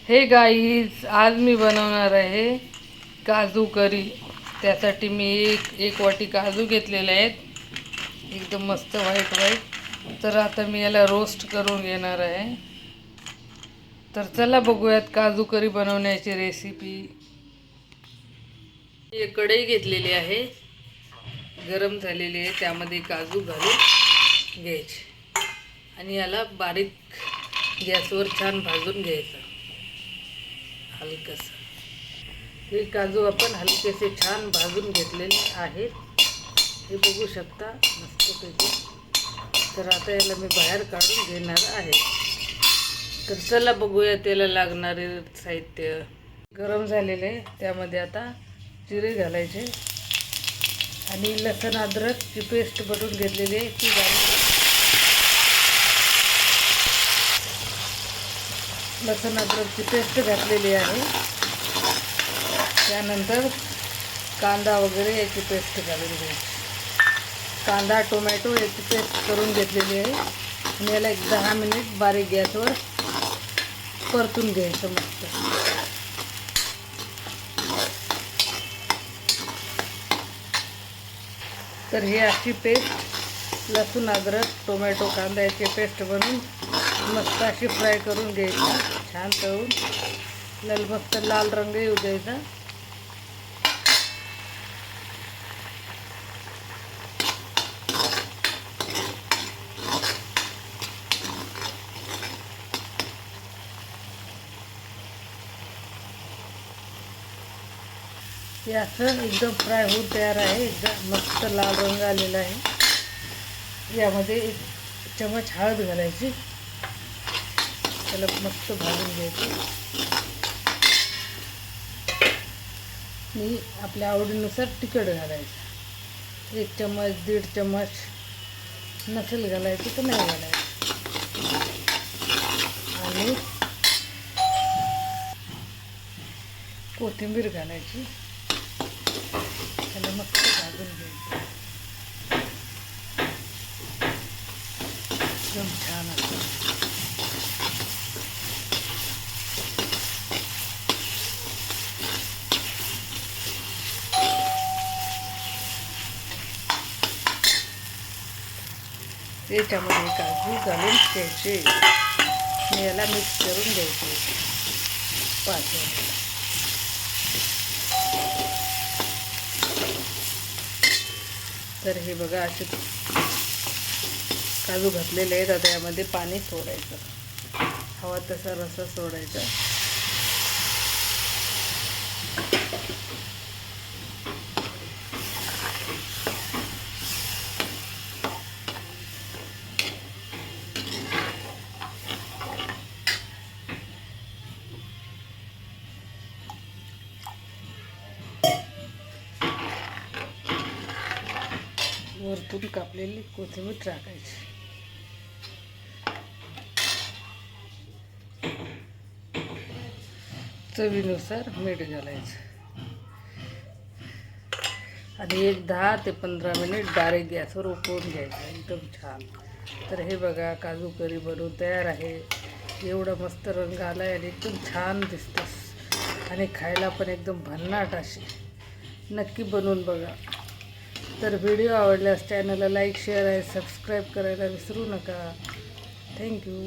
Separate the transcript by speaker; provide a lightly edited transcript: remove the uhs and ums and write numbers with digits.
Speaker 1: हे गाईज, आज मी बनवणार आहे काजू करी. त्यासाठी मी एक वाटी काजू घेतलेले आहेत, एकदम मस्त व्हाईट. तर आता मी याला रोस्ट करून घेणार आहे. तर चला बघूयात काजू करी बनवण्याची रेसिपी. एक कढई घेतलेली आहे, गरम झालेली आहे. त्यामध्ये काजू घालून घ्यायचे आणि याला बारीक गॅसवर छान भाजून घ्यायचं हलकंसं. हे काजू आपण हलकेसे छान भाजून घेतलेले आहेत, हे बघू शकता मस्तपैकी. तर आता याला मी बाहेर काढून घेणार आहे. तर चला बघूया त्याला लागणारे साहित्य. गरम झालेले, त्यामध्ये आता जिरे घालायचे आणि लसूण अद्रकची पेस्ट बनवून घेतलेली आहे ती घालायची. लसूण अद्रकची पेस्ट घातलेली आहे. त्यानंतर कांदा वगैरे याची पेस्ट घालून घ्यायची. कांदा टोमॅटो याची पेस्ट करून घेतलेली आहे आणि याला एक 10 मिनिट बारीक गॅसवर परतून घ्यायचं मस्त. तर ही अशी पेस्ट लसूण अद्रक टोमॅटो कांदा याची पेस्ट बनवून मस्त अशी फ्राय करून घ्यायची, छान तळून मस्त लाल रंग येऊ द्यायचा. हे असं एकदम फ्राय होऊन तयार आहे. एकदम मस्त लाल रंग आलेला आहे. यामध्ये 1 चमच हळद घालायची, त्याला मस्त भाजून घ्यायची. आणि आपल्या आवडीनुसार तिखट घालायचं. 1 चमच 1.5 चमच, नसेल घालायचं तर नाही घालायचं. आणि कोथिंबीर घालायची, त्याला मस्त भाजून घ्यायचं. एकदम छान असतं. त्याच्यामध्ये काजू घालून घ्यायचे आणि याला मिक्स करून घ्यायचे 5 मिनिट. तर हे बघा, असे काजू घातलेले आहेत. आता यामध्ये पाणी सोडायचं, हवा तसा रसा सोडायचा. वरतून कापलेली कोथिंबीर टाकायची. चवीनुसार मीठ घालायचं आणि एक 10 ते 15 मिनिट बारीक गॅसवर उकळून घ्यायचं, एकदम छान. तर हे बघा, काजू करी बनवून तयार आहे. एवढा मस्त रंग आला आहे आणि एकदम छान दिसतं आणि खायला पण एकदम भन्नाट अशी. नक्की बनवून बघा. तर व्हिडिओ आवडल्यास चॅनलला लाईक शेअर आणि सबस्क्राईब करायला विसरू नका. थँक्यू.